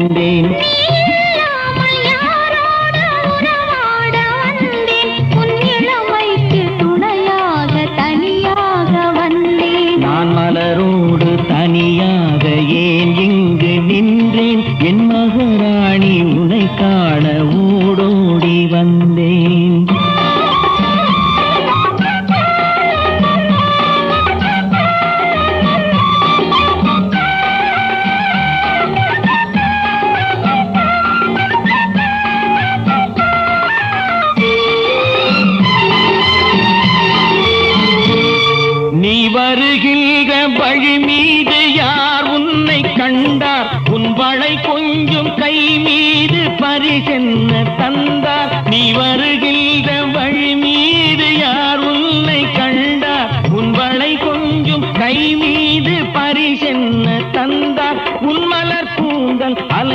வந்தேன். நான் மலரோடு தனியாக ஏன் இங்கு நின்றேன்? என் மகாராணி உன்னை காண ஓடோடி வந்தேன். நீ வருகின்ற வழி மீது யார் உன்னை கண்டார்? உன் வளை கொஞ்சம் கை மீது பரிசென்ன தந்தார்? நீ வருகின்ற